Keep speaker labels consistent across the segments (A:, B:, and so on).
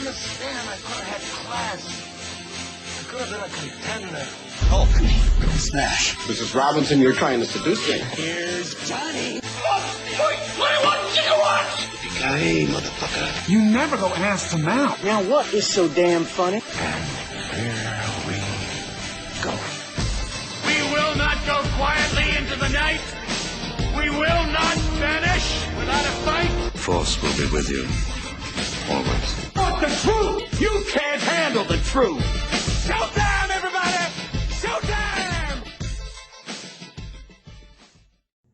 A: understand. I could have had class. I could have been a contender.
B: Hulk. Smash.
C: Mrs. Robinson, you're trying to seduce me.
A: Here's Johnny.
C: What you want? Yippee-ki-yay, motherfucker.
B: You never go ass to mouth.
D: Now what is so damn funny?
A: And here we go.
E: We will not go quietly into the night. We will not vanish without a fight.
B: Force will be with you. Always.
E: But the truth! You can't handle the truth! Showtime, everybody! Showtime!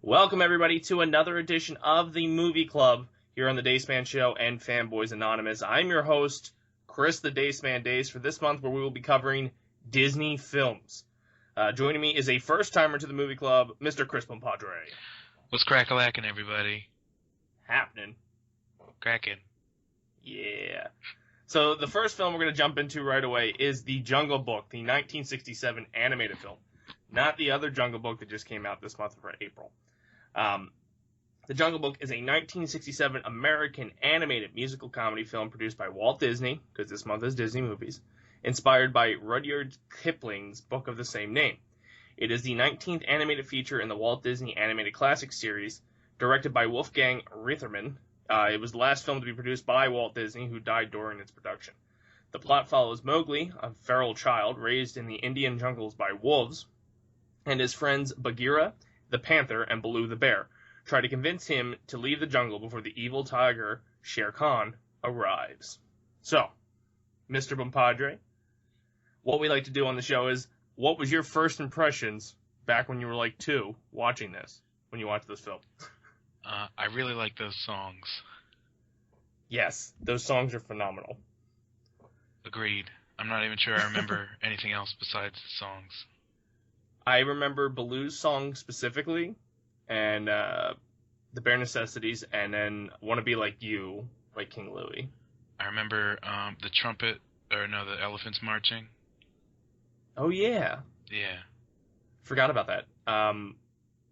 F: Welcome, everybody, to another edition of the Movie Club here on the Dace Man Show and Fanboys Anonymous. I'm your host, Chris the Dace Man Dace, for this month where we will be covering Disney films. Joining me is a first-timer to the Movie Club, Mr. Chris Bompadre.
G: What's crack-a-lackin', everybody?
F: Happening.
G: Crackin'.
F: Yeah. So the first film we're going to jump into right away is The Jungle Book, the 1967 animated film. Not the other Jungle Book that just came out this month for April. The Jungle Book is a 1967 American animated musical comedy film produced by Walt Disney, because this month is Disney movies, inspired by Rudyard Kipling's book of the same name. It is the 19th animated feature in the Walt Disney Animated Classics series, directed by Wolfgang Reitherman. It was the last film to be produced by Walt Disney, who died during its production. The plot follows Mowgli, a feral child raised in the Indian jungles by wolves, and his friends Bagheera, the panther, and Baloo the bear try to convince him to leave the jungle before the evil tiger, Shere Khan, arrives. So, Mr. Bompadre, what we like to do on the show is, what was your first impressions back when you were like 2 watching this, when you watched this film?
G: I really like those songs.
F: Yes, those songs are phenomenal.
G: Agreed. I'm not even sure I remember anything else besides the songs.
F: I remember Baloo's song specifically, and The Bare Necessities, and then Wanna Be Like You by King Louie.
G: I remember the elephants marching.
F: Oh, yeah.
G: Yeah.
F: Forgot about that.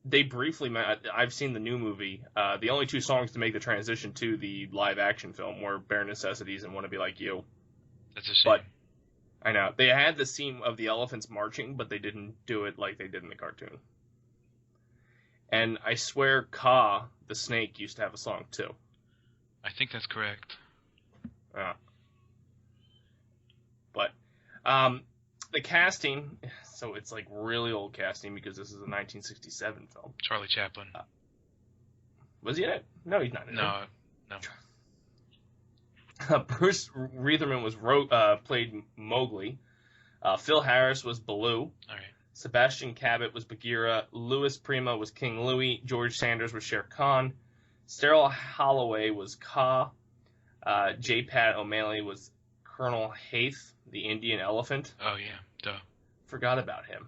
F: They briefly met. I've seen the new movie. The only 2 songs to make the transition to the live-action film were Bare Necessities and Wanna Be Like You.
G: That's a shame.
F: But, I know. They had the scene of the elephants marching, but they didn't do it like they did in the cartoon. And I swear Kaa, the snake, used to have a song, too.
G: I think that's correct.
F: But, the casting, so it's like really old casting because this is a 1967 film.
G: Charlie Chaplin.
F: Was he in it? No, he's not in it.
G: No.
F: Bruce Reitherman played Mowgli. Phil Harris was Baloo.
G: All right.
F: Sebastian Cabot was Bagheera. Louis Prima was King Louie. George Sanders was Shere Khan. Sterling Holloway was Kaa. J. Pat O'Malley was Colonel Hayth, the Indian elephant.
G: Oh, yeah. Duh.
F: Forgot about him.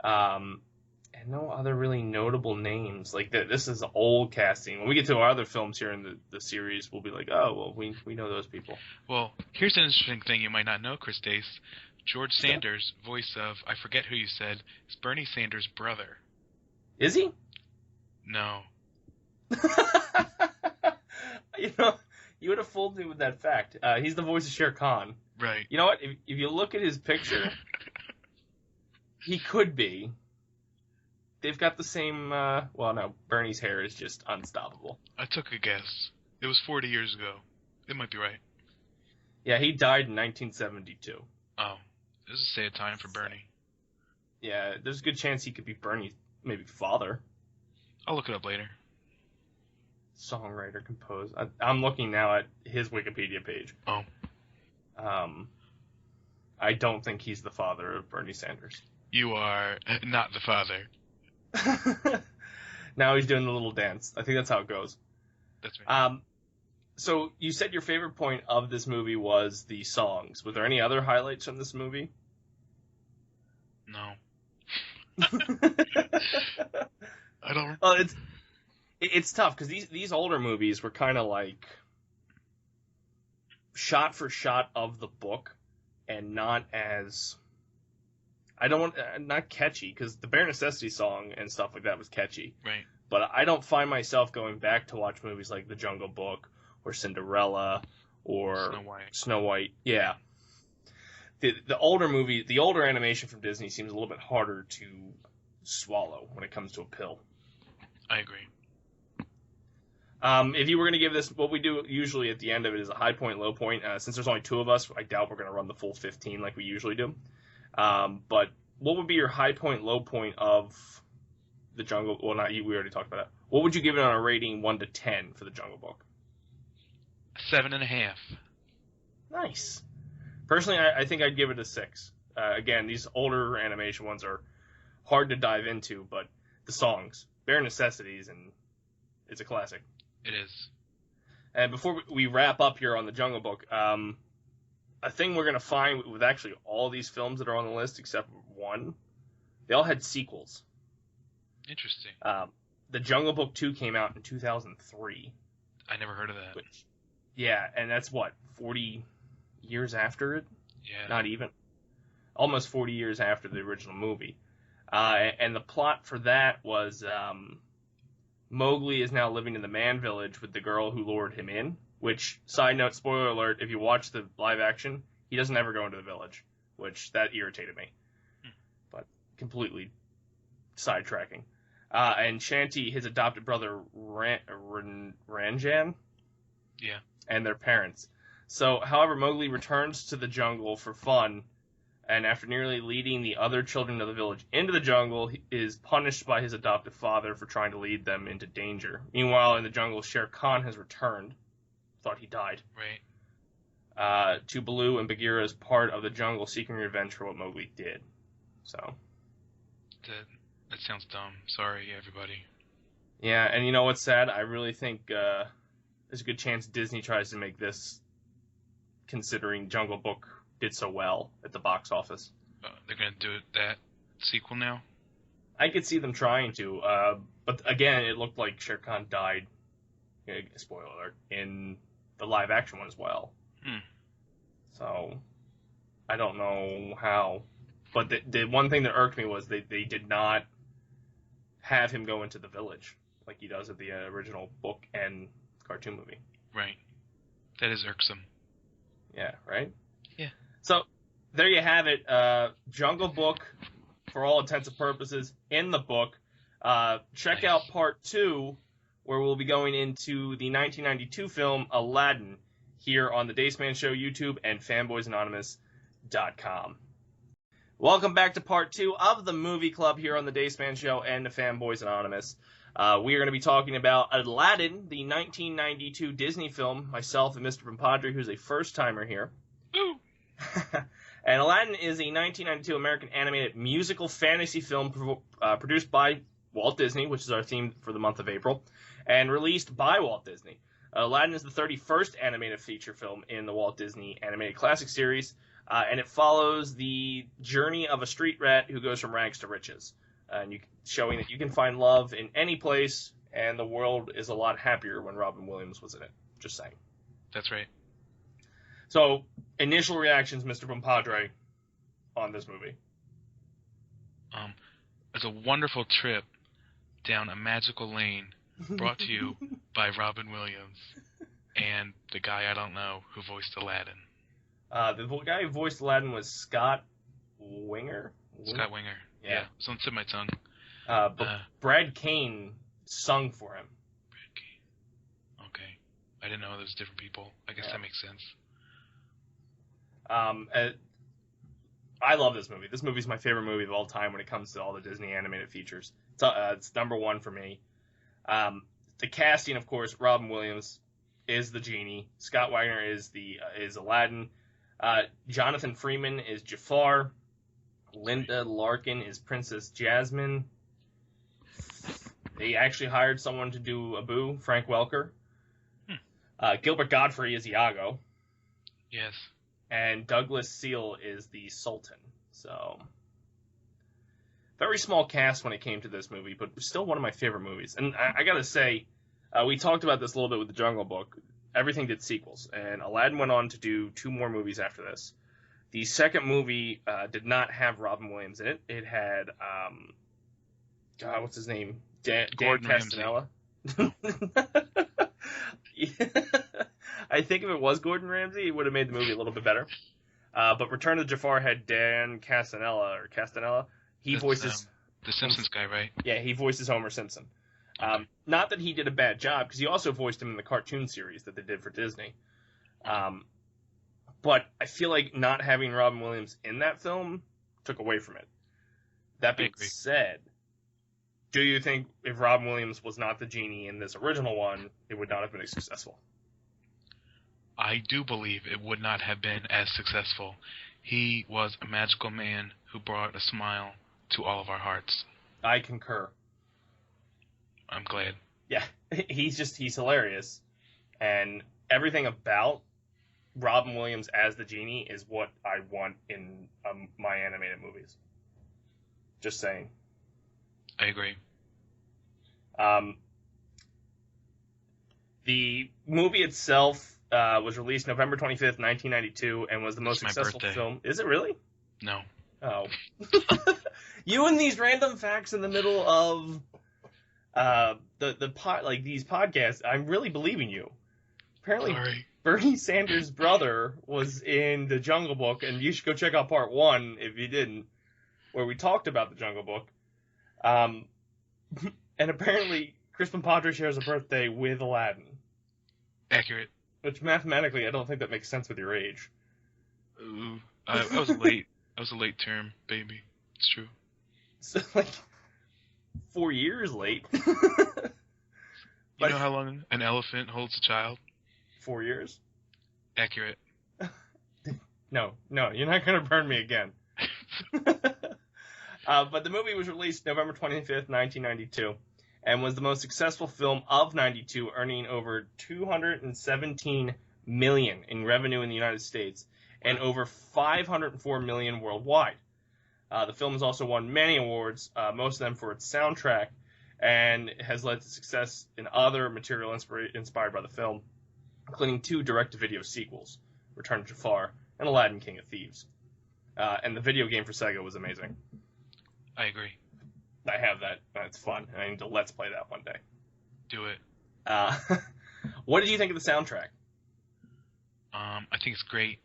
F: And no other really notable names. Like, this is old casting. When we get to our other films here in the series, we'll be like, oh, well, we know those people.
G: Well, here's an interesting thing you might not know, Chris Dace. George Sanders, voice of, I forget who you said, is Bernie Sanders' brother.
F: Is he?
G: No.
F: You would have fooled me with that fact. He's the voice of Shere Khan.
G: Right.
F: You know what? If you look at his picture, he could be. They've got the same, well, no, Bernie's hair is just unstoppable.
G: I took a guess. It was 40 years ago. It might be right.
F: Yeah, he died in 1972.
G: Oh, this is a sad time for Bernie.
F: Yeah, there's a good chance he could be Bernie's, maybe, father.
G: I'll look it up later.
F: Songwriter, composer. I'm looking now at his Wikipedia page.
G: Oh.
F: I don't think he's the father of Bernie Sanders.
G: You are not the father.
F: Now he's doing the little dance. I think that's how it goes.
G: That's right.
F: So you said your favorite point of this movie was the songs. Was there any other highlights from this movie?
G: No. I don't.
F: Well, it's tough because these older movies were kind of like shot for shot of the book, and not as not catchy, because the Bare Necessity song and stuff like that was catchy.
G: Right.
F: But I don't find myself going back to watch movies like The Jungle Book or Cinderella or
G: Snow White.
F: Snow White. Yeah. The older animation from Disney seems a little bit harder to swallow when it comes to a pill.
G: I agree.
F: If you were going to give this, what we do usually at the end of it is a high point, low point. Since there's only 2 of us, I doubt we're going to run the full 15 like we usually do. But what would be your high point, low point of the Jungle? Well, not you. We already talked about that. What would you give it on a rating 1 to 10 for the Jungle Book?
G: 7.5.
F: Nice. Personally, I think I'd give it a 6. Again, these older animation ones are hard to dive into, but the songs, bare necessities, and it's a classic.
G: It is.
F: And before we wrap up here on the Jungle Book, a thing we're going to find with actually all these films that are on the list, except one, they all had sequels.
G: Interesting.
F: The Jungle Book 2 came out in 2003.
G: I never heard of that.
F: Yeah, and that's what, 40 years after it?
G: Yeah.
F: Not even. Almost 40 years after the original movie. And the plot for that was Mowgli is now living in the man village with the girl who lured him in, which, side note, spoiler alert, if you watch the live action, he doesn't ever go into the village, which that irritated me. But completely sidetracking. And Shanti, his adopted brother, Ranjan?
G: Yeah.
F: And their parents. So, however, Mowgli returns to the jungle for fun, and after nearly leading the other children of the village into the jungle, he is punished by his adoptive father for trying to lead them into danger. Meanwhile, in the jungle, Shere Khan has returned. Thought he died.
G: Right.
F: To Baloo and Bagheera as part of the jungle seeking revenge for what Mowgli did. So.
G: That sounds dumb. Sorry, everybody.
F: Yeah, and you know what's sad? I really think there's a good chance Disney tries to make this, considering Jungle Book did so well at the box office.
G: They're going to do that sequel now?
F: I could see them trying to, but again, it looked like Shere Khan died, spoiler alert, in the live action one as well. So, I don't know how. But the one thing that irked me was they did not have him go into the village like he does at the original book and cartoon movie.
G: Right. That is irksome.
F: Yeah, right?
G: Yeah.
F: So, there you have it. Jungle Book, for all intents and purposes, in the book. Check out part 2, where we'll be going into the 1992 film Aladdin, here on the Dace Man Show YouTube and fanboysanonymous.com. Welcome back to part 2 of the movie club here on the Dace Man Show and the Fanboys Anonymous. We are going to be talking about Aladdin, the 1992 Disney film, myself and Mr. Bompadre, who's a first-timer here. And Aladdin is a 1992 American animated musical fantasy film produced by Walt Disney, which is our theme for the month of April, and released by Walt Disney. Aladdin is the 31st animated feature film in the Walt Disney Animated Classic Series, and it follows the journey of a street rat who goes from rags to riches, and showing that you can find love in any place, and the world is a lot happier when Robin Williams was in it. Just saying.
G: That's right.
F: So, initial reactions, Mr. Bompadre, on this movie.
G: It's a wonderful trip down a magical lane brought to you by Robin Williams and the guy I don't know who voiced Aladdin.
F: The guy who voiced Aladdin was Scott Winger?
G: Scott Winger. Yeah. It's on the tip of my tongue.
F: But Brad Kane sung for him.
G: Brad Kane. Okay. I didn't know there was different people. I guess that makes sense.
F: I love this movie. This movie's my favorite movie of all time when it comes to all the Disney animated features. It's number 1 for me. The casting, of course, Robin Williams is the genie. Scott Wagner is Aladdin. Jonathan Freeman is Jafar. Linda Larkin is Princess Jasmine. They actually hired someone to do Abu, Frank Welker. Gilbert Godfrey is Iago.
G: Yes.
F: And Douglas Seal is the Sultan. So, very small cast when it came to this movie, but still one of my favorite movies. And I gotta say, we talked about this a little bit with the Jungle Book. Everything did sequels, and Aladdin went on to do 2 more movies after this. The second movie did not have Robin Williams in it. It had, what's his name? Dan
G: Gordon
F: Castanella. I think if it was Gordon Ramsay, it would have made the movie a little bit better. But Return of the Jafar had Dan Castanella. He
G: That's,
F: voices
G: the Simpsons guy, right?
F: Yeah, he voices Homer Simpson. Not that he did a bad job, because he also voiced him in the cartoon series that they did for Disney. But I feel like not having Robin Williams in that film took away from it. That being said, do you think if Robin Williams was not the genie in this original one, it would not have been as successful?
G: I do believe it would not have been as successful. He was a magical man who brought a smile to all of our hearts.
F: I concur.
G: I'm glad.
F: Yeah, he's hilarious. And everything about Robin Williams as the genie is what I want in my animated movies. Just saying.
G: I agree.
F: The movie itself was released November 25th, 1992, and was the most successful film. Is it really?
G: No.
F: Oh. You and these random facts in the middle of these podcasts, I'm really believing you. Apparently,
G: Sorry.
F: Bernie Sanders' brother was in The Jungle Book, and you should go check out part 1 if you didn't, where we talked about The Jungle Book. And apparently, Chris Bompadre shares a birthday with Aladdin.
G: Accurate.
F: Which mathematically, I don't think that makes sense with your age.
G: Ooh, I was late. I was a late term baby. It's true.
F: So, 4 years late.
G: You know how long an elephant holds a child?
F: 4 years?
G: Accurate.
F: No, you're not going to burn me again. But the movie was released November 25th, 1992, and was the most successful film of 92, earning over $217 million in revenue in the United States and over $504 million worldwide. The film has also won many awards, most of them for its soundtrack, and has led to success in other material inspired by the film, including 2 direct-to-video sequels, Return of Jafar and Aladdin, King of Thieves. And the video game for Sega was amazing.
G: I agree.
F: I have that. It's fun. I need to let's play that one day.
G: Do it.
F: What did you think of the soundtrack?
G: I think it's great.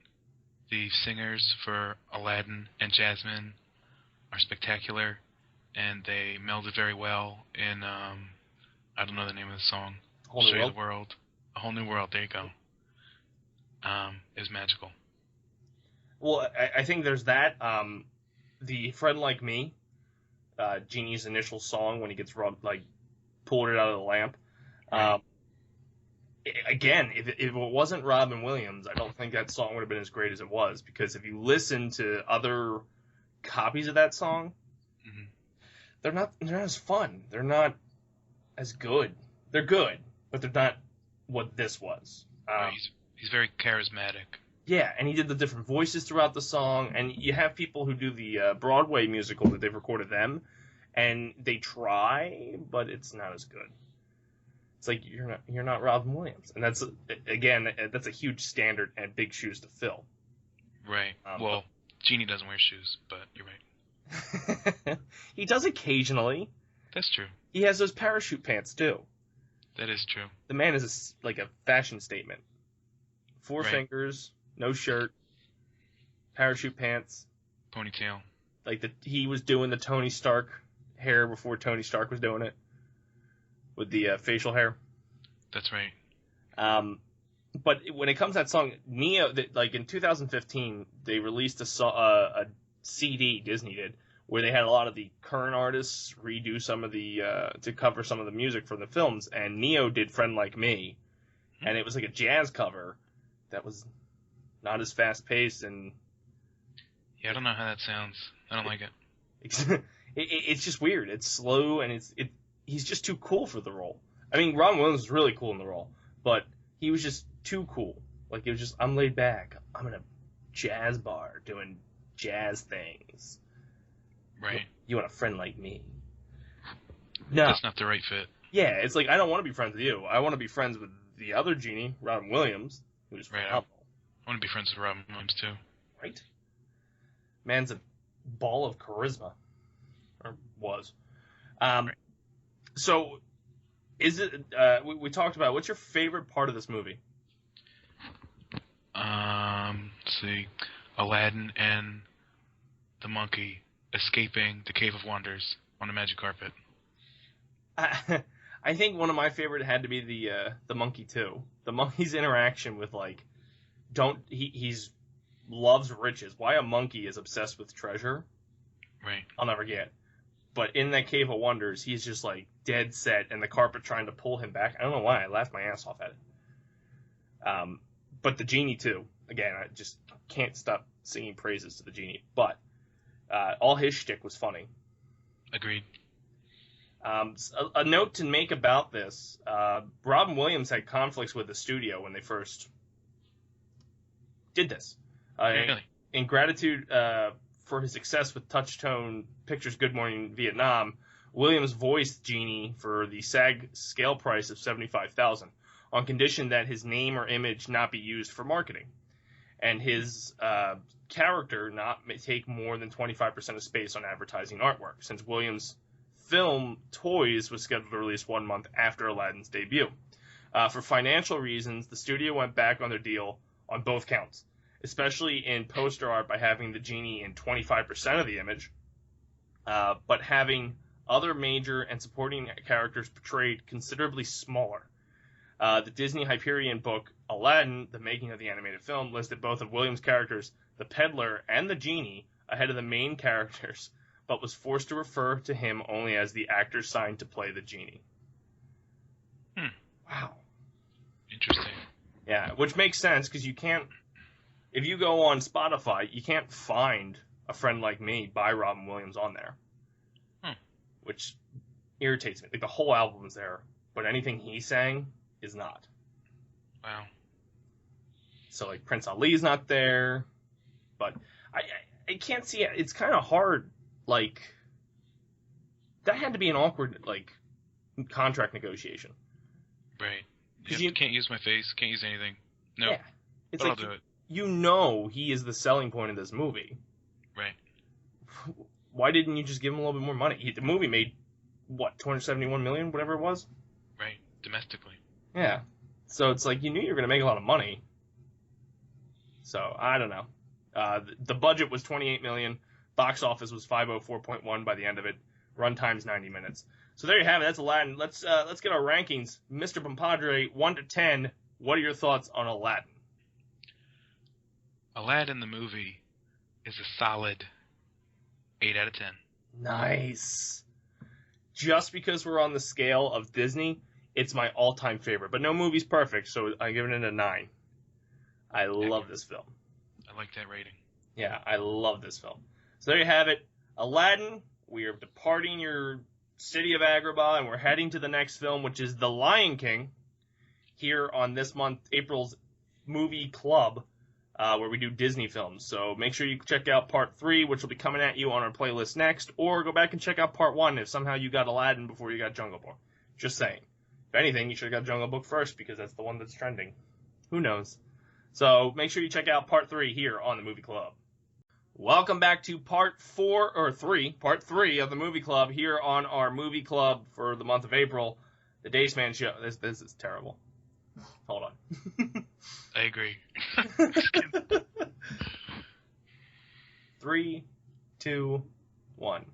G: The singers for Aladdin and Jasmine are spectacular, and they melded very well in, I don't know the name of the song.
F: A Whole New World?
G: The World. A Whole New World, there you go. It was magical.
F: Well, I think there's that. The Friend Like Me, Genie's initial song when he gets pulled it out of the lamp.
G: Right.
F: Again, if it wasn't Robin Williams, I don't think that song would have been as great as it was, because if you listen to other copies of that song,
G: Mm-hmm.
F: they're not as fun. They're not as good. They're good, but they're not what this was.
G: He's very charismatic.
F: Yeah, and he did the different voices throughout the song, and you have people who do the Broadway musical that they've recorded them, and they try, but it's not as good. It's like you're not Robin Williams, and that's a huge standard and big shoes to fill.
G: Right. Well, Genie doesn't wear shoes, but you're right.
F: He does occasionally.
G: That's true.
F: He has those parachute pants too.
G: That is true.
F: The man is like a fashion statement. 4
G: Right.
F: fingers, no shirt, parachute pants.
G: Ponytail.
F: He was doing the Tony Stark hair before Tony Stark was doing it, with the facial hair.
G: That's right.
F: But when it comes to that song, Neo, in 2015, they released a CD, Disney did, where they had a lot of the current artists redo some of the, to cover some of the music from the films, and Neo did Friend Like Me, and it was like a jazz cover that was not as fast-paced, and...
G: Yeah, I don't know how that sounds. I don't like it.
F: It's just weird. It's slow, and he's just too cool for the role. I mean, Robin Williams was really cool in the role, but he was just too cool. It was just, I'm laid back. I'm in a jazz bar doing jazz things.
G: Right.
F: You want a friend like me? No.
G: That's not the right fit.
F: Yeah, it's like, I don't want to be friends with you. I want to be friends with the other genie, Robin Williams, who's
G: Right.
F: phenomenal.
G: I want to be friends with Robin Williams, too.
F: Right? Man's a ball of charisma. Or was.
G: Right.
F: So, is it, we talked about, what's your favorite part of this movie?
G: Let's see. Aladdin and the monkey escaping the Cave of Wonders on a magic carpet.
F: I think one of my favorite had to be the monkey too. The monkey's interaction with like, he's loves riches. Why a monkey is obsessed with treasure,
G: Right.
F: I'll never get. But in that Cave of Wonders, he's just like dead set, and the carpet trying to pull him back. I don't know why I laughed my ass off at it. But the genie too. Again, I just can't stop singing praises to the genie. But all his shtick was funny.
G: Agreed.
F: A note to make about this, Robin Williams had conflicts with the studio when they first did this.
G: Really?
F: In gratitude for his success with Touchstone Pictures' Good Morning Vietnam, Williams voiced Genie for the SAG scale price of $75,000 on condition that his name or image not be used for marketing, and his character not take more than 25% of space on advertising artwork, since Williams' film Toys was scheduled to release 1 month after Aladdin's debut. For financial reasons, the studio went back on their deal on both counts, especially in poster art by having the genie in 25% of the image, but having other major and supporting characters portrayed considerably smaller. The Disney Hyperion book, Aladdin, The Making of the Animated Film, listed both of Williams' characters, the peddler and the genie, ahead of the main characters, but was forced to refer to him only as the actor signed to play the genie. Wow.
G: Interesting.
F: Yeah, which makes sense, because you can't, if you go on Spotify, you can't find A Friend Like Me by Robin Williams on there. Which irritates me. Like, the whole album is there, but anything he sang is not.
G: Wow.
F: So, like, Prince Ali's not there, but I can't see it. It's kind of hard. Like, that had to be an awkward, like, contract negotiation.
G: Right.
F: Because
G: Yep, can't use my face, can't use anything. No.
F: Yeah. It's
G: but
F: like,
G: I'll do it.
F: you know he is the selling point of this movie.
G: Right.
F: Why didn't you just give him a little bit more money? The movie made, what, $271 million, whatever it was?
G: Right. Domestically.
F: Yeah. So it's like, you knew you were going to make a lot of money. So, I don't know. The budget was $28 million. Box office was 504.1 by the end of it. Runtime's 90 minutes. So there you have it. That's Aladdin. Let's get our rankings. Mr. Bompadre, 1 to 10. What are your thoughts on Aladdin?
G: Aladdin the movie is a solid 8 out of 10.
F: Nice. Just because we're on the scale of Disney, it's my all-time favorite. But no movie's perfect, so I'm giving it a 9. I love this film.
G: I like that rating.
F: Yeah, I love this film. So there you have it. Aladdin, we are departing your city of Agrabah, and we're heading to the next film, which is The Lion King, here on this month, April's Movie Club, where we do Disney films. So make sure you check out Part 3, which will be coming at you on our playlist next, or go back and check out Part 1 if somehow you got Aladdin before you got Jungle Book. Just saying. If anything, you should have got Jungle Book first, because that's the one that's trending. Who knows? So make sure you check out Part 3 here on the Movie Club. Welcome back to Part 3 of the Movie Club here on our Movie Club for the month of April, the Dace Man Show. This is terrible. Hold on.
G: I agree.
F: 3, 2, 1.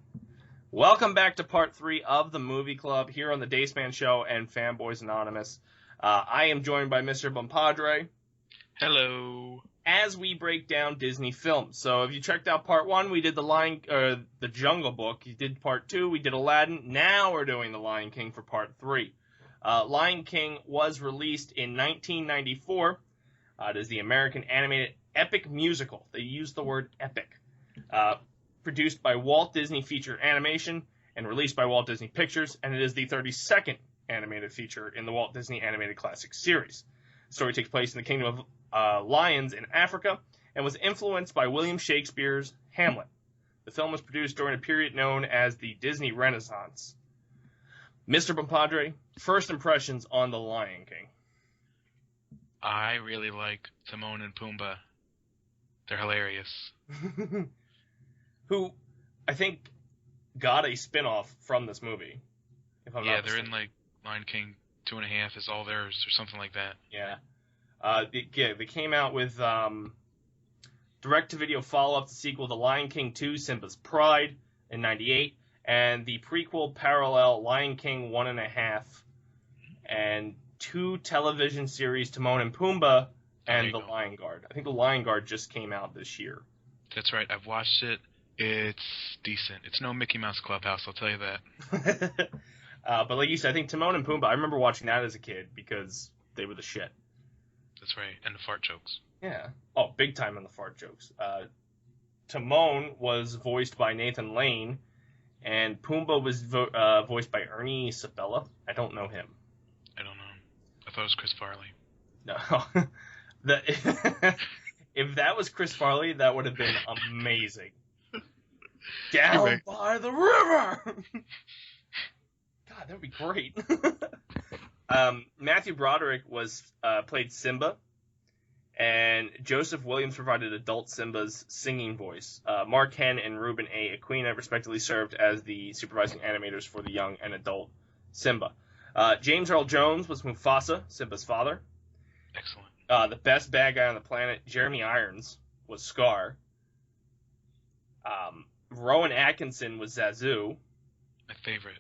F: Welcome back to Part 3 of the Movie Club here on the Dace Man Show and Fanboys Anonymous. I am joined by Mr. Bompadre.
G: Hello.
F: As we break down Disney films. So if you checked out Part 1, we did the Jungle Book. You did Part 2, we did Aladdin. Now we're doing The Lion King for Part 3. Lion King was released in 1994. It is the American animated epic musical. They use the word epic. Produced by Walt Disney Feature Animation and released by Walt Disney Pictures, and it is the 32nd animated feature in the Walt Disney Animated Classics series. The story takes place in the Kingdom of Lions in Africa and was influenced by William Shakespeare's Hamlet. The film was produced during a period known as the Disney Renaissance. Mr. Bompadre, first impressions on The Lion King.
G: I really like Timon and Pumbaa. They're hilarious.
F: Who, I think, got a spin-off from this movie. If I'm not
G: They're
F: mistaken.
G: in like Lion King 2.5 is all theirs or something like that.
F: Yeah. They came out with direct-to-video follow-up to sequel to Lion King 2, Simba's Pride, in 98, and the prequel parallel Lion King 1.5, and 2 television series, Timon and Pumbaa, and The Lion Guard. I think The Lion Guard just came out this year.
G: That's right. I've watched it. It's decent. It's no Mickey Mouse Clubhouse, I'll tell you that.
F: But like you said, I think Timon and Pumbaa, I remember watching that as a kid because they were the shit.
G: That's right. And the fart jokes.
F: Yeah. Oh, big time on the fart jokes. Timon was voiced by Nathan Lane, and Pumbaa was voiced by Ernie Sabella. I don't know him.
G: I don't know. I thought it was Chris Farley.
F: No. If that was Chris Farley, that would have been amazing. Down by the river! God, that would be great. Matthew Broderick played Simba, and Joseph Williams provided adult Simba's singing voice. Mark Henn and Ruben A. Aquina respectively served as the supervising animators for the young and adult Simba. James Earl Jones was Mufasa, Simba's father.
G: Excellent.
F: The best bad guy on the planet, Jeremy Irons, was Scar. Rowan Atkinson was Zazu.
G: My favorite.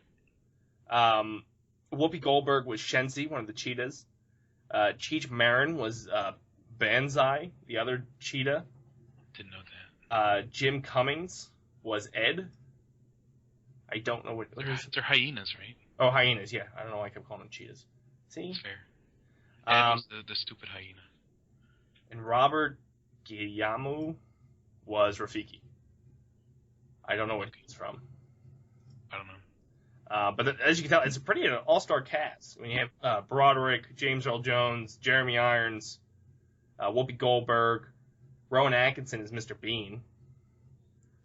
F: Whoopi Goldberg was Shensi, one of the cheetahs. Cheech Marin was Banzai, the other cheetah.
G: Didn't know that.
F: Jim Cummings was Ed. I don't know what
G: they're hyenas, right?
F: Oh, hyenas, yeah. I don't know why I kept calling them cheetahs. See?
G: That's fair. Ed was the stupid hyena.
F: And Robert Guillemot was Rafiki. I don't know what he's from.
G: I don't know.
F: But as you can tell, it's a pretty all-star cast. We have Broderick, James Earl Jones, Jeremy Irons, Whoopi Goldberg, Rowan Atkinson is Mr. Bean.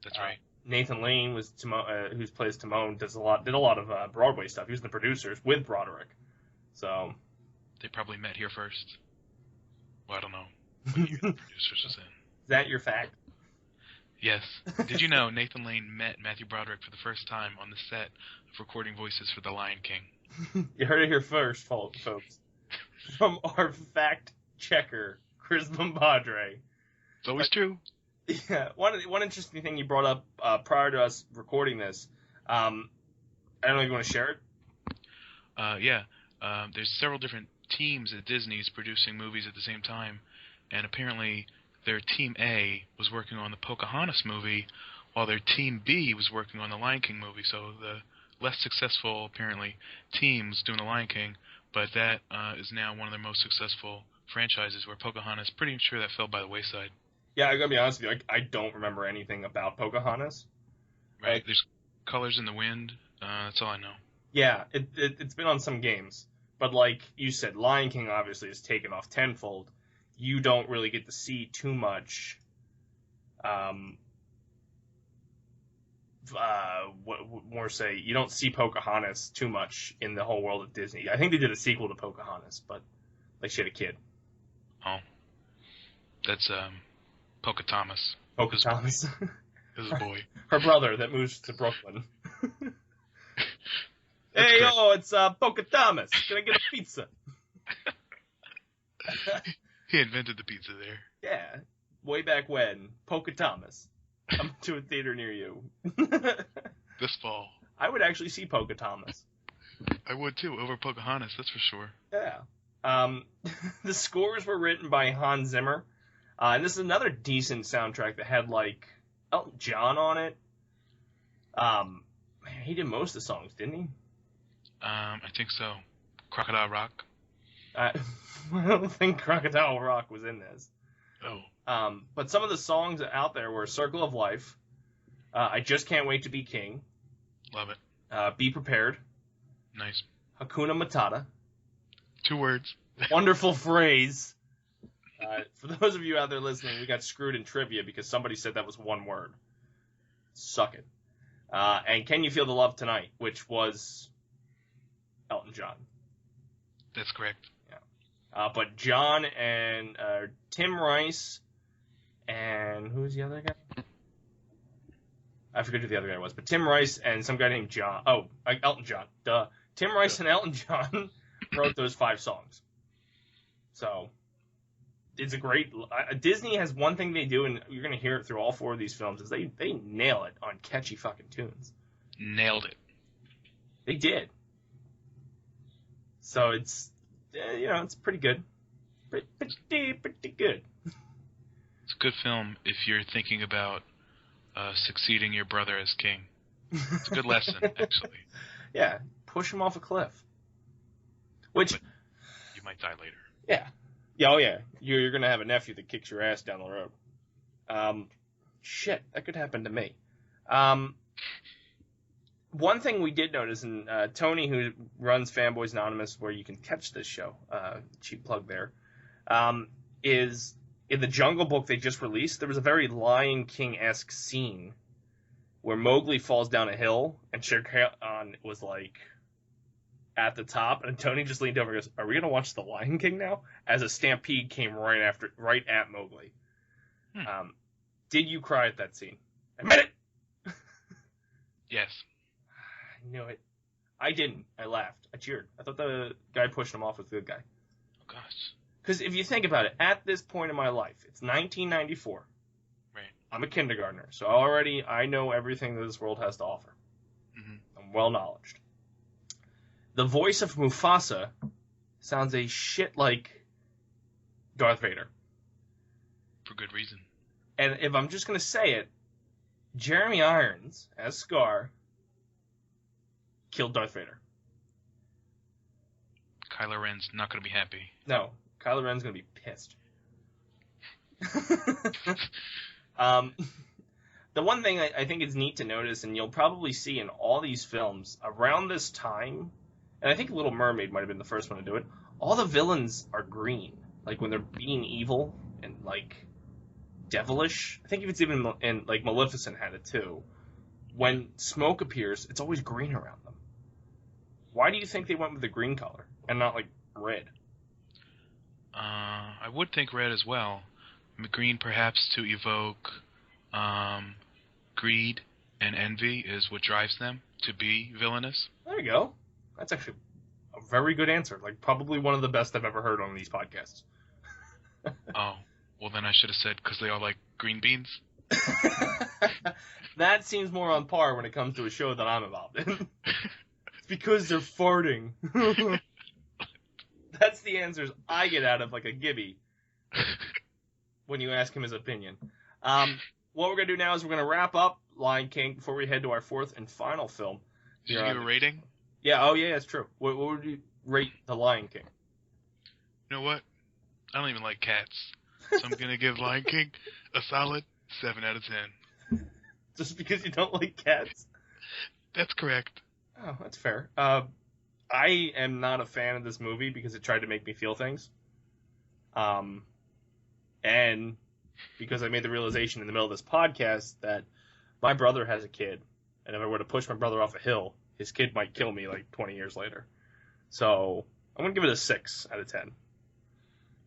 G: That's right.
F: Nathan Lane was who plays Timon. Did a lot of Broadway stuff. He was in the producers with Broderick. So
G: they probably met here first. Well, I don't know. What year the producers was in.
F: Is that your fact?
G: Yes. Did you know Nathan Lane met Matthew Broderick for the first time on the set of recording voices for The Lion King?
F: You heard it here first, folks. From our fact checker, Chris Bompadre.
G: It's always true.
F: Yeah. One interesting thing you brought up prior to us recording this. I don't know if you want to share it.
G: Yeah. There's several different teams at Disney's producing movies at the same time, and apparently their Team A was working on the Pocahontas movie, while their Team B was working on the Lion King movie. So the less successful, apparently, teams doing the Lion King, but that is now one of their most successful franchises, where Pocahontas, pretty sure that fell by the wayside.
F: Yeah, I gotta be honest with you, I don't remember anything about Pocahontas.
G: Right, there's Colors in the Wind, that's all I know.
F: Yeah, it's been on some games, but like you said, Lion King obviously has taken off tenfold. You don't really get to see too much, you don't see Pocahontas too much in the whole world of Disney. I think they did a sequel to Pocahontas, but like she had a kid.
G: Oh. That's, Pocahontas.
F: Pocahontas.
G: His boy.
F: Her brother that moves to Brooklyn. Hey, yo, it's Pocahontas. Can I get a pizza?
G: He invented the pizza there.
F: Yeah, way back when. Pocahontas. Come to a theater near you.
G: This fall.
F: I would actually see Pocahontas.
G: I would too, over Pocahontas, that's for sure.
F: Yeah. The scores were written by Hans Zimmer. And this is another decent soundtrack that had, like, Elton John on it. Man, he did most of the songs, didn't he?
G: I think so. Crocodile Rock?
F: I don't think Crocodile Rock was in this.
G: Oh.
F: But some of the songs out there were Circle of Life, I Just Can't Wait to Be King.
G: Love it.
F: Be Prepared.
G: Nice.
F: Hakuna Matata.
G: 2 words.
F: Wonderful phrase. For those of you out there listening, we got screwed in trivia because somebody said that was 1 word. Suck it. And Can You Feel the Love Tonight, which was Elton John.
G: That's correct.
F: Yeah. But John and Tim Rice and who's the other guy? I forget who the other guy was, but Tim Rice and some guy named John. Oh, Elton John. Duh. Tim Rice and Elton John wrote those 5 songs. So, it's a great. Disney has one thing they do, and you're going to hear it through all 4 of these films, is they nail it on catchy fucking tunes.
G: Nailed it.
F: They did. So it's, it's pretty good. Pretty good.
G: It's a good film if you're thinking about succeeding your brother as king. It's a good lesson, actually.
F: Yeah, push him off a cliff. Which...
G: But you might die later.
F: Yeah. Yeah, oh yeah. You're going to have a nephew that kicks your ass down the road. Shit, that could happen to me. One thing we did notice, and Tony, who runs Fanboys Anonymous, where you can catch this show, cheap plug there, is in the Jungle Book they just released, there was a very Lion King-esque scene where Mowgli falls down a hill, and Shere Khan was like at the top, and Tony just leaned over and goes, "Are we going to watch The Lion King now?" As a stampede came right at Mowgli. Did you cry at that scene? Admit it!
G: Yes.
F: I knew it. I didn't. I laughed. I cheered. I thought the guy pushing him off was the good guy.
G: Oh, gosh.
F: Because if you think about it, at this point in my life, it's 1994.
G: Right.
F: I'm a kindergartner, so already I know everything that this world has to offer.
G: Mm-hmm.
F: I'm well-knowledged. The voice of Mufasa sounds a shit like Darth Vader.
G: For good reason.
F: And if I'm just going to say it, Jeremy Irons, as Scar, killed Darth Vader.
G: Kylo Ren's not going to be happy.
F: No, Kylo Ren's going to be pissed. The one thing I think is neat to notice, and you'll probably see in all these films, around this time, and I think Little Mermaid might have been the first one to do it, all the villains are green. Like, when they're being evil and, like, devilish. I think if it's even in, like, Maleficent had it, too. When smoke appears, it's always green around them. Why do you think they went with the green color and not, like, red?
G: I would think red as well. Green, perhaps, to evoke greed and envy is what drives them to be villainous.
F: There you go. That's actually a very good answer. Like, probably one of the best I've ever heard on these podcasts.
G: Oh, well then I should have said because they all like green beans.
F: That seems more on par when it comes to a show that I'm involved in. It's because they're farting. That's the answers I get out of, like, a Gibby when you ask him his opinion. What we're going to do now is we're going to wrap up Lion King before we head to our 4th and final film.
G: Did you give a rating?
F: Yeah, oh yeah, that's true. What would you rate The Lion King?
G: You know what? I don't even like cats. So I'm going to give Lion King a solid 7 out of 10.
F: Just because you don't like cats?
G: That's correct.
F: Oh, that's fair. I am not a fan of this movie because it tried to make me feel things. And because I made the realization in the middle of this podcast that my brother has a kid, and if I were to push my brother off a hill, his kid might kill me like 20 years later. So I'm going to give it a 6 out of 10.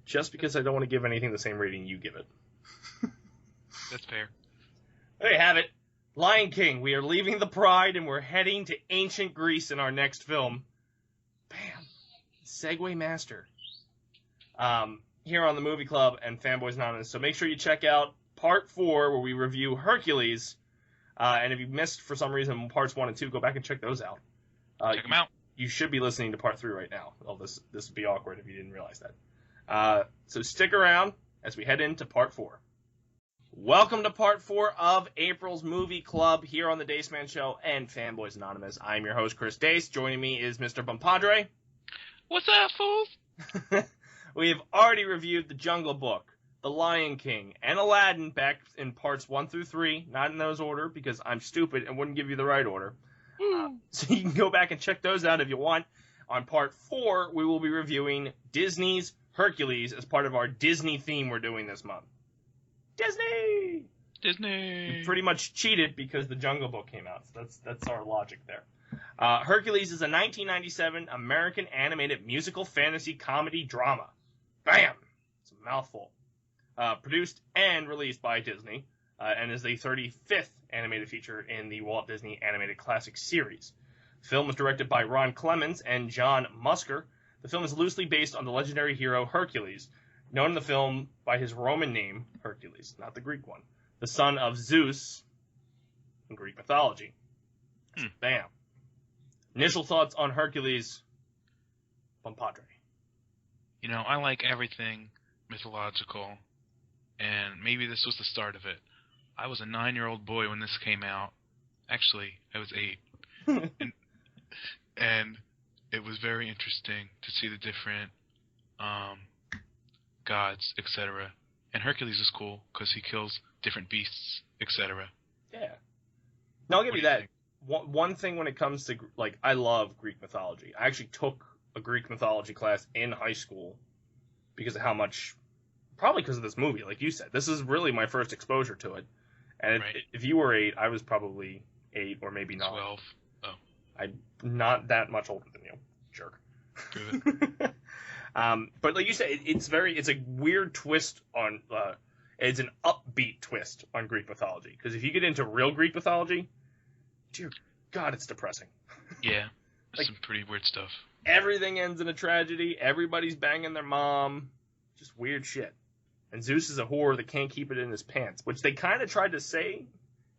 F: Just because I don't want to give anything the same rating you give it.
G: That's fair.
F: There you have it. Lion King. We are leaving the Pride and we're heading to ancient Greece in our next film. Bam. Segway master. Here on the Movie Club and Fanboys Anonymous. So make sure you check out Part 4 where we review Hercules. And if you missed, for some reason, Parts 1 and 2, go back and check those out.
G: Check them out.
F: You should be listening to Part 3 right now. Well, this would be awkward if you didn't realize that. So stick around as we head into Part 4. Welcome to Part 4 of April's Movie Club here on the Dace Man Show and Fanboys Anonymous. I'm your host, Chris Dace. Joining me is Mr. Bompadre.
G: What's up, fools?
F: We have already reviewed The Jungle Book, The Lion King, and Aladdin back in Parts 1 through 3. Not in those order because I'm stupid and wouldn't give you the right order. So you can go back and check those out if you want. On Part 4, we will be reviewing Disney's Hercules as part of our Disney theme we're doing this month. Disney!
G: Disney!
F: We pretty much cheated because The Jungle Book came out, so that's our logic there. Hercules is a 1997 American animated musical fantasy comedy drama. Bam! It's a mouthful. Produced and released by Disney, and is the 35th animated feature in the Walt Disney Animated Classics series. The film was directed by Ron Clements and John Musker. The film is loosely based on the legendary hero Hercules, known in the film by his Roman name, Hercules, not the Greek one, the son of Zeus in Greek mythology. Bam. Initial thoughts on Hercules, Bompadre.
G: You know, I like everything mythological, and maybe this was the start of it. I was a 9-year-old boy when this came out. Actually, I was 8. and it was very interesting to see the different gods, etc. And Hercules is cool because he kills different beasts, etc.
F: Yeah. Now, I'll give you that. One thing when it comes to, like, I love Greek mythology. I actually took a Greek mythology class in high school because of how much, probably because of this movie, like you said. This is really my first exposure to it. And
G: Right.
F: if you were 8, I was probably 8 or maybe 9.
G: 12. Oh,
F: I'm not that much older than you, jerk.
G: good.
F: But like you said, it's a weird twist on, it's an upbeat twist on Greek mythology. Because if you get into real Greek mythology, dear God, it's depressing.
G: Yeah,
F: Like-
G: some pretty weird stuff.
F: Everything ends in a tragedy. Everybody's banging their mom. Just weird shit. And Zeus is a whore that can't keep it in his pants, which they kind of tried to say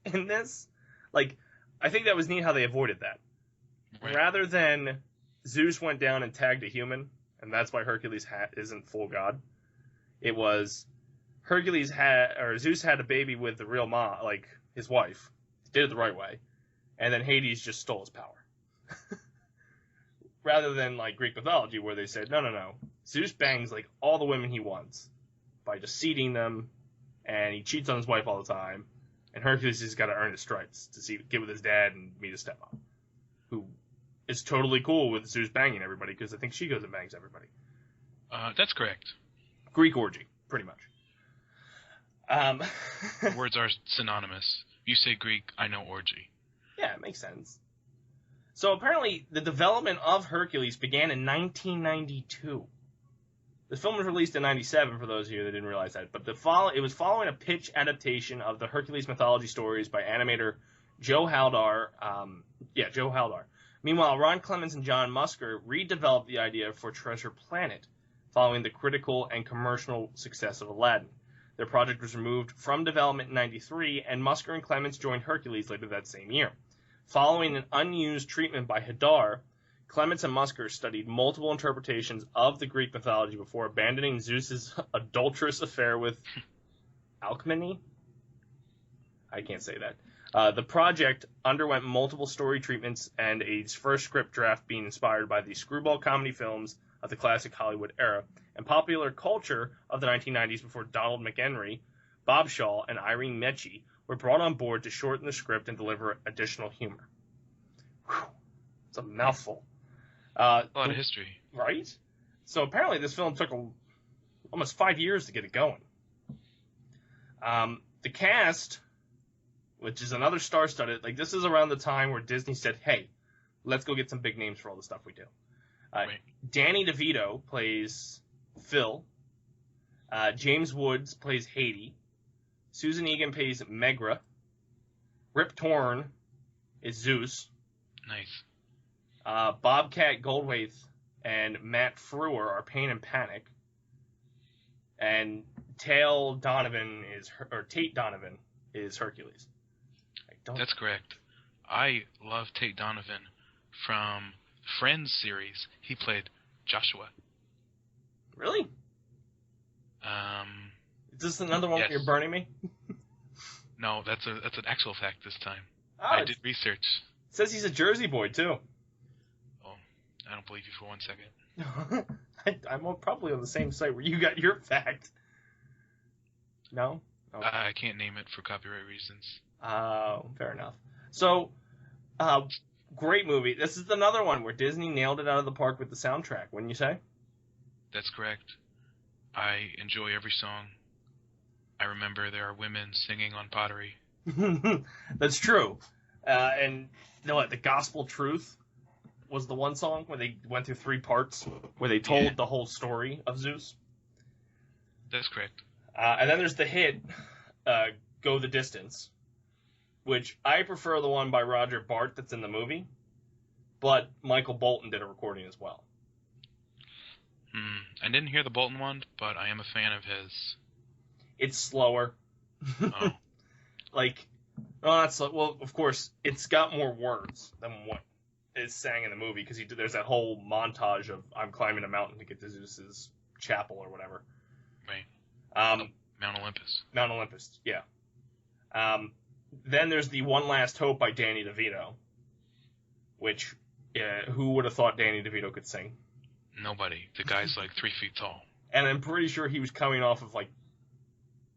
F: in this. Like, I think that was neat how they avoided that.
G: Right.
F: Rather than Zeus went down and tagged a human, and that's why Hercules isn't full god. It was Zeus had a baby with the real mom, like his wife. He did it the right way. And then Hades just stole his power. Rather than like Greek mythology where they said, no. Zeus bangs like all the women he wants by just seeding them, and he cheats on his wife all the time. And Hercules has got to earn his stripes to get with his dad and meet his stepmom, who is totally cool with Zeus banging everybody because I think she goes and bangs everybody.
G: That's correct.
F: Greek orgy, pretty much.
G: The words are synonymous. You say Greek, I know orgy.
F: Yeah, it makes sense. So apparently, the development of Hercules began in 1992. The film was released in 97, for those of you that didn't realize that. But it was following a pitch adaptation of the Hercules mythology stories by animator Joe Haldar. Joe Haldar. Meanwhile, Ron Clements and John Musker redeveloped the idea for Treasure Planet, following the critical and commercial success of Aladdin. Their project was removed from development in 93, and Musker and Clements joined Hercules later that same year. Following an unused treatment by Hadar, Clements and Musker studied multiple interpretations of the Greek mythology before abandoning Zeus's adulterous affair with Alcmene. I can't say that. The project underwent multiple story treatments and a first script draft being inspired by the screwball comedy films of the classic Hollywood era and popular culture of the 1990s before Donald McHenry, Bob Shaw, and Irene Mecci were brought on board to shorten the script and deliver additional humor. Whew. It's a mouthful.
G: A lot of history.
F: Right? So apparently this film took almost 5 years to get it going. The cast, which is another star-studded, like this is around the time where Disney said, hey, let's go get some big names for all the stuff we do.
G: Right.
F: Danny DeVito plays Phil. James Woods plays Haiti. Susan Egan plays Megra. Rip Torn is Zeus.
G: Nice.
F: Bobcat Goldthwait and Matt Frewer are Pain and Panic. And Tate Donovan is Hercules.
G: That's correct. I love Tate Donovan from Friends series. He played Joshua.
F: Really? Is this another one
G: yes.
F: where you're burning me?
G: No, that's an actual fact this time.
F: Oh,
G: I did research.
F: It says he's a Jersey boy, too.
G: Oh, I don't believe you for 1 second.
F: I'm probably on the same site where you got your fact. No? Okay.
G: I can't name it for copyright reasons.
F: Fair enough. So, great movie. This is another one where Disney nailed it out of the park with the soundtrack, wouldn't you say?
G: That's correct. I enjoy every song. I remember there are women singing on pottery.
F: That's true. And you know what? The Gospel Truth was the one song where they went through 3 parts, where they told the whole story of Zeus.
G: That's correct.
F: And then there's the hit, Go the Distance, which I prefer the one by Roger Bart that's in the movie, but Michael Bolton did a recording as well.
G: I didn't hear the Bolton one, but I am a fan of his.
F: It's slower.
G: Oh.
F: Not slow. Well, of course, it's got more words than what is sang in the movie, because there's that whole montage of I'm climbing a mountain to get to Zeus's chapel or whatever.
G: Right. Mount Olympus.
F: Mount Olympus, yeah. Then there's the One Last Hope by Danny DeVito, which, who would have thought Danny DeVito could sing?
G: Nobody. The guy's like 3 feet tall.
F: And I'm pretty sure he was coming off of, like,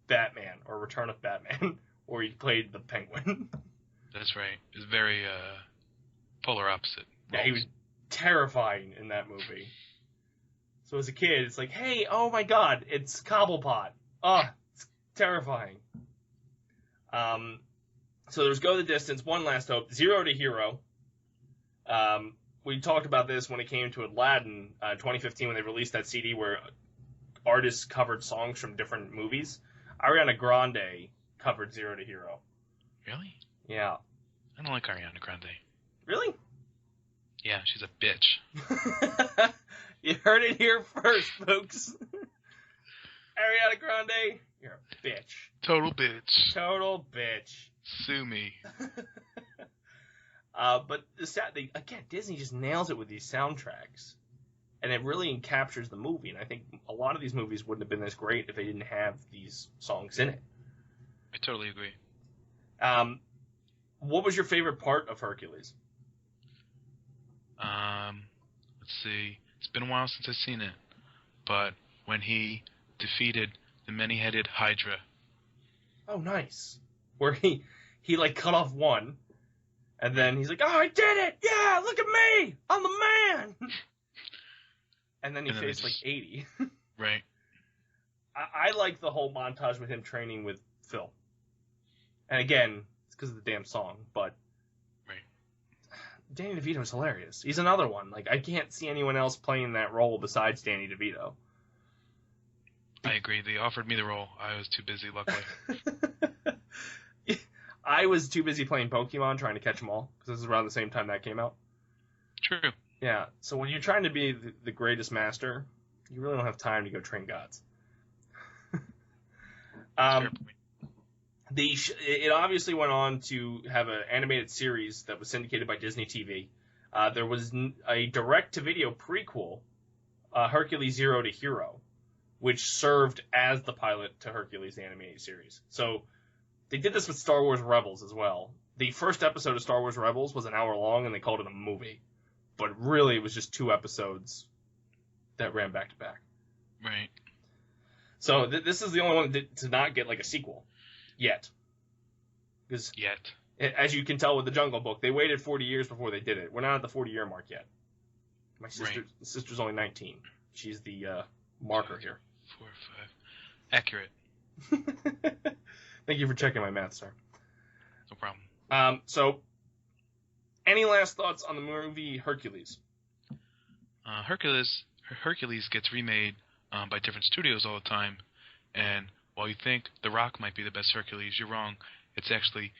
F: Batman, or Return of Batman, where he played the Penguin.
G: That's right. It's very polar opposite.
F: Yeah, he was terrifying in that movie. So as a kid, it's like, hey, oh my god, it's Cobblepot. Oh, it's terrifying. So there's Go the Distance, One Last Hope, Zero to Hero. We talked about this when it came to Aladdin, 2015, when they released that CD where artists covered songs from different movies. Ariana Grande covered Zero to Hero.
G: Really?
F: Yeah.
G: I don't like Ariana Grande.
F: Really?
G: Yeah, she's a bitch.
F: You heard it here first, folks. Ariana Grande, you're a bitch.
G: Total bitch.
F: Total bitch.
G: Sue me.
F: But again, Disney just nails it with these soundtracks, and it really captures the movie. And I think a lot of these movies wouldn't have been this great if they didn't have these songs in it.
G: I totally agree.
F: What was your favorite part of Hercules?
G: Let's see. It's been a while since I've seen it, but when he defeated the many-headed Hydra.
F: Oh, nice. Where he like cut off one, and then he's like, "Oh, I did it! Yeah, look at me! I'm the man!" And then he faced like 80.
G: Right.
F: I like the whole montage with him training with Phil. And again, it's because of the damn song, but
G: right.
F: Danny DeVito is hilarious. He's another one. Like, I can't see anyone else playing that role besides Danny DeVito.
G: I agree. They offered me the role. I was too busy, luckily.
F: I was too busy playing Pokemon trying to catch them all, because this is around the same time that came out.
G: True.
F: Yeah, so when you're trying to be the greatest master, you really don't have time to go train gods. It obviously went on to have an animated series that was syndicated by Disney TV. There was a direct-to-video prequel, Hercules Zero to Hero, which served as the pilot to Hercules, the animated series. So they did this with Star Wars Rebels as well. The first episode of Star Wars Rebels was an hour long, and they called it a movie. But really, it was just 2 episodes that ran back to back.
G: Right.
F: So this is the only one to not get like a sequel yet.
G: Yet.
F: As you can tell with the Jungle Book, they waited 40 years before they did it. We're not at the 40-year mark yet. My sister's only 19. She's the marker here.
G: 4 or 5. Accurate.
F: Thank you for checking my math, sir.
G: No problem.
F: So, any last thoughts on the movie Hercules?
G: Hercules gets remade by different studios all the time, and while you think The Rock might be the best Hercules, you're wrong. It's actually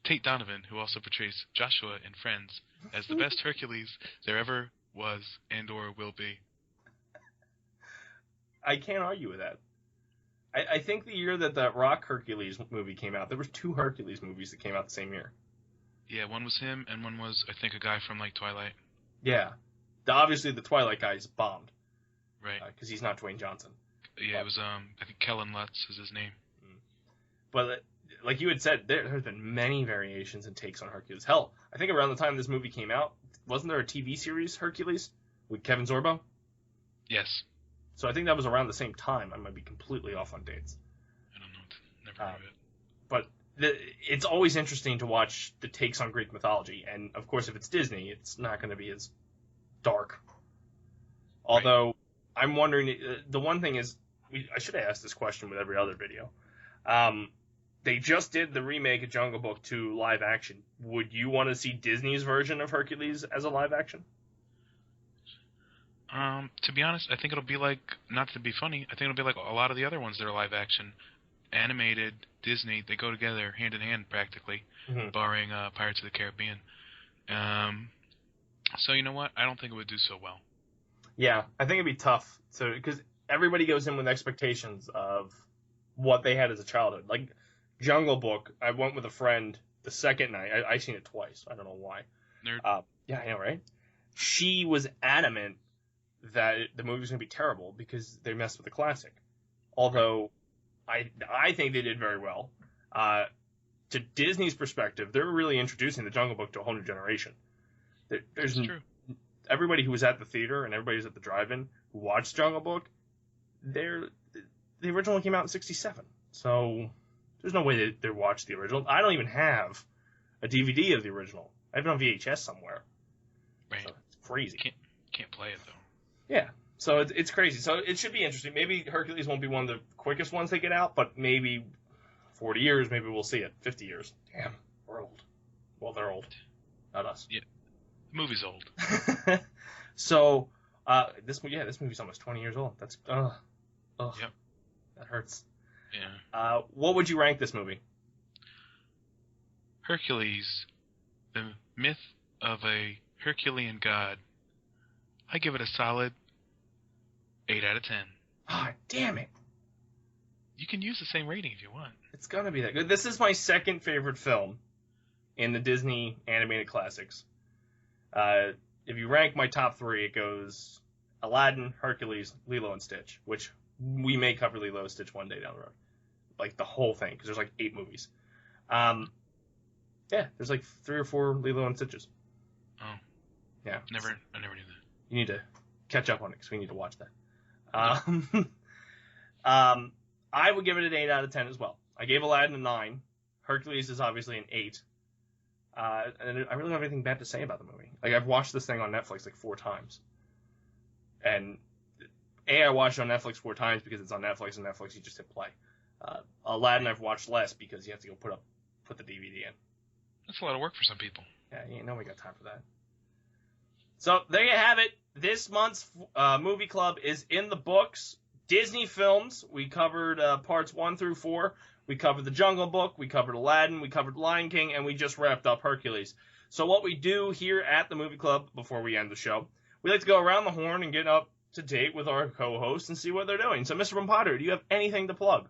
G: Tate Donovan, who also portrays Joshua in Friends, as the best Hercules there ever was and or will be.
F: I can't argue with that. I think the year that the Rock Hercules movie came out, there was 2 Hercules movies that came out the same year.
G: Yeah, one was him, and one was, I think, a guy from, like, Twilight.
F: Yeah. Obviously, the Twilight guy's bombed.
G: Right.
F: Because he's not Dwayne Johnson.
G: Yeah, it was, I think Kellen Lutz is his name.
F: But, like you had said, there's been many variations and takes on Hercules. Hell, I think around the time this movie came out, wasn't there a TV series, Hercules, with Kevin Sorbo?
G: Yes.
F: So I think that was around the same time. I might be completely off on dates.
G: I don't know. Never heard of it.
F: But it's always interesting to watch the takes on Greek mythology. And, of course, if it's Disney, it's not going to be as dark. Although, right. I'm wondering, the one thing is, I should have asked this question with every other video. They just did the remake of Jungle Book to live action. Would you want to see Disney's version of Hercules as a live action?
G: To be honest, I think it'll be like, not to be funny, I think it'll be like a lot of the other ones that are live action. Animated, Disney, they go together hand in hand practically, barring Pirates of the Caribbean. So you know what? I don't think it would do so well.
F: Yeah, I think it'd be tough because everybody goes in with expectations of what they had as a childhood. Like Jungle Book, I went with a friend the second night. I seen it twice. I don't know why.
G: Nerd.
F: Yeah, I know, right? She was adamant that the movie was going to be terrible because they messed with the classic. Although I think they did very well. To Disney's perspective, they're really introducing the Jungle Book to a whole new generation. There's
G: That's true.
F: Everybody who was at the theater and everybody who's at the drive-in who watched Jungle Book, the original came out in '67. So there's no way they watched the original. I don't even have a DVD of the original. I have it on VHS somewhere.
G: Right.
F: So it's crazy.
G: Can't play it though.
F: Yeah. So it's crazy. So it should be interesting. Maybe Hercules won't be one of the quickest ones they get out, but maybe 40 years, maybe we'll see it. 50 years. Damn, we're old. Well, they're old. Not us.
G: Yeah. The movie's old.
F: So, this movie's almost 20 years old. That's, Yep. That hurts.
G: Yeah.
F: What would you rank this movie?
G: Hercules, the myth of a Herculean god. I give it a solid 8 out of 10.
F: Ah, damn it.
G: You can use the same rating if you want.
F: It's gonna be that good. This is my second favorite film in the Disney animated classics. If you rank my top 3, it goes Aladdin, Hercules, Lilo and Stitch, which we may cover Lilo and Stitch one day down the road. Like the whole thing, because there's like 8 movies. Yeah, there's like 3 or 4 Lilo and Stitches.
G: Oh.
F: Yeah.
G: I never knew that.
F: You need to catch up on it because we need to watch that. I would give it an 8 out of 10 as well. I gave Aladdin a 9. Hercules is obviously an 8. And I really don't have anything bad to say about the movie. Like, I've watched this thing on Netflix like 4 times. And I watched it on Netflix 4 times because it's on Netflix, and Netflix, you just hit play. Aladdin I've watched less because you have to go put the DVD in.
G: That's a lot of work for some people.
F: Yeah, ain't nobody got time for that. So there you have it. This month's movie club is in the books. Disney films. We covered parts 1 through 4. We covered The Jungle Book. We covered Aladdin. We covered Lion King, and we just wrapped up Hercules. So what we do here at the movie club before we end the show, we like to go around the horn and get up to date with our co-hosts and see what they're doing. So, Mr. Bompadre, do you have anything to plug?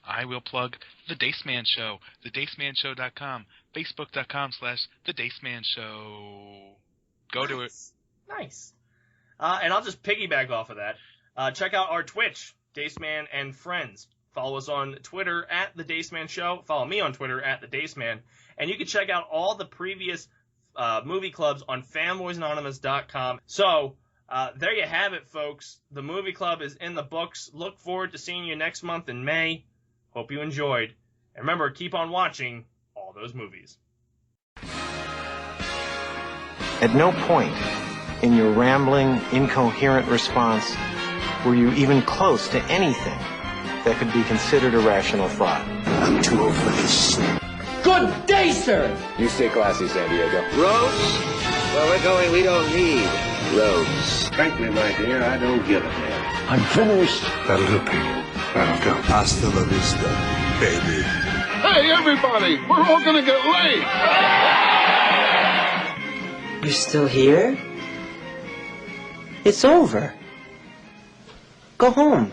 G: I will plug The Dace Man Show, thedacemanshow.com, facebook.com/thedacemanshow. Go to it.
F: Nice. And I'll just piggyback off of that. Check out our Twitch, Daceman and Friends. Follow us on Twitter at The Daceman Show. Follow me on Twitter at The Daceman. And you can check out all the previous movie clubs on fanboysanonymous.com. So, there you have it, folks. The movie club is in the books. Look forward to seeing you next month in May. Hope you enjoyed. And remember, keep on watching all those movies.
H: At no point in your rambling, incoherent response were you even close to anything that could be considered a rational thought.
B: I'm too old for this.
D: Good day, sir!
C: You stay classy, San Diego.
I: Roads? Where we're going, we don't need roads.
B: Frankly, my dear, I don't give a damn.
D: I'm finished.
B: That'll do, Pete. That'll do. Hasta la vista, baby.
E: Hey, everybody! We're all gonna get late!
D: You're still here? It's over. Go home.